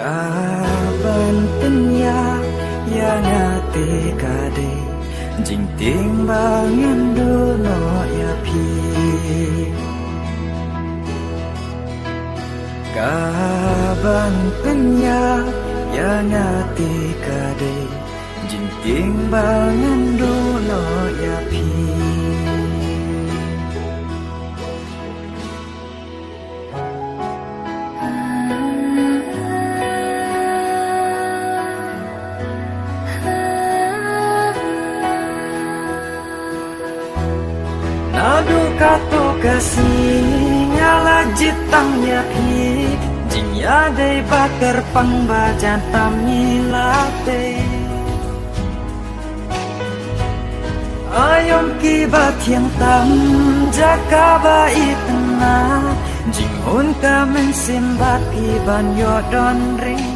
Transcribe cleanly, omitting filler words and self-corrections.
Kaban penyak yang hati kade jing timbangan dono ya pi. Kaban penyak yang hati kade jing timbangan dono ya pi. Nadu kato kasih ngala jitangnya pi jing ya dei bakar pangbajan tamilate. Ayom kibat yang tam jaka baik tenang jing hun kamen simbat kiban yodon ring.